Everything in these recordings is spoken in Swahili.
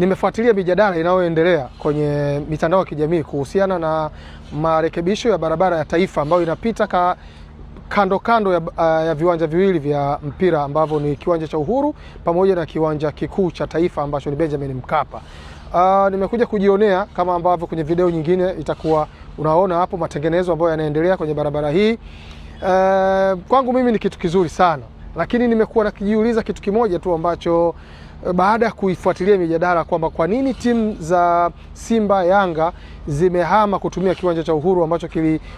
nimefuatilia mijadala inayoendelea kwenye mitandao ya kijamii kuhusiana na marekebisho ya barabara ya taifa ambayo inapita kando ya viwanja viwili vya mpira ambavyo ni kiwanja cha Uhuru pamoja na kiwanja kikuu cha taifa ambacho ni Benjamin Mkapa. Nimekuja kujionea kama ambavyo kwenye video nyingine itakuwa unaona hapo matengenezo ambayo yanaendelea kwenye barabara hii. Kwangu mimi ni kitu kizuri sana, lakini nimekuwa nakijiuliza kitu kimoja tu ambacho baada ya kuifuatilia mijadala kwamba kwa nini timu za Simba, Yanga zimehama kutumia kiwanja cha Uhuru ambacho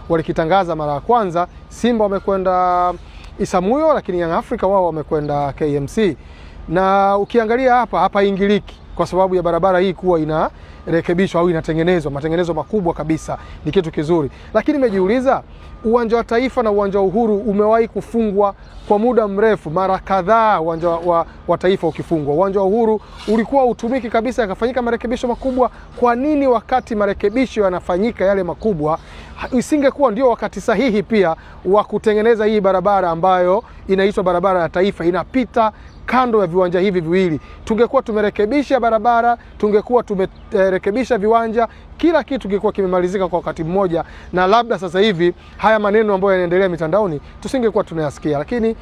walikitangaza mara ya kwanza. Simba wamekwenda Isamuyo, lakini Young Africa wao wamekwenda KMC. Na ukiangalia hapa ingiliki kwa sababu ya barabara hii kuwa inarekebishwa au inatengenezwa, matengenezo makubwa kabisa, ni kitu kizuri. Lakini nimejiuliza, uwanja wa Taifa na uwanja wa Uhuru umewahi kufungwa kwa muda mrefu, mara kadhaa uwanja wa Taifa ukifungwa. Uwanja wa Uhuru ulikuwa utumiki kabisa, yakafanyika marekebisho makubwa. Kwa nini wakati marekebisho yanafanyika yale makubwa isingekuwa ndio wakati sahihi pia wa kutengeneza hii barabara ambayo inaitwa barabara ya Taifa, inapita kando ya viwanja hivi viwili? Tungekuwa tumerekebisha barabara, tungekuwa tumerekebisha viwanja, kila kitu kingekuwa kimemalizika kwa wakati mmoja, na labda sasa hivi haya maneno ambayo yanaendelea mitandaoni tusingekuwa tunayasikia. Lakini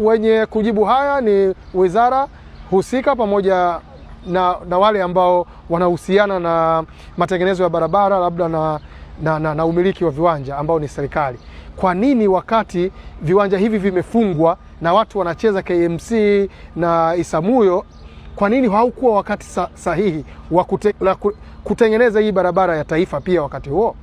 wenye kujibu haya ni wizara husika pamoja na wale ambao wanahusiana na matengenezo ya barabara, labda na umiliki wa viwanja ambao ni serikali. Kwa nini wakati viwanja hivi vimefungwa na watu wanacheza KMC na Isamuyo, kwa nini haukuwa wakati sahihi wa kutengeneza hii barabara ya Taifa pia wakati huo?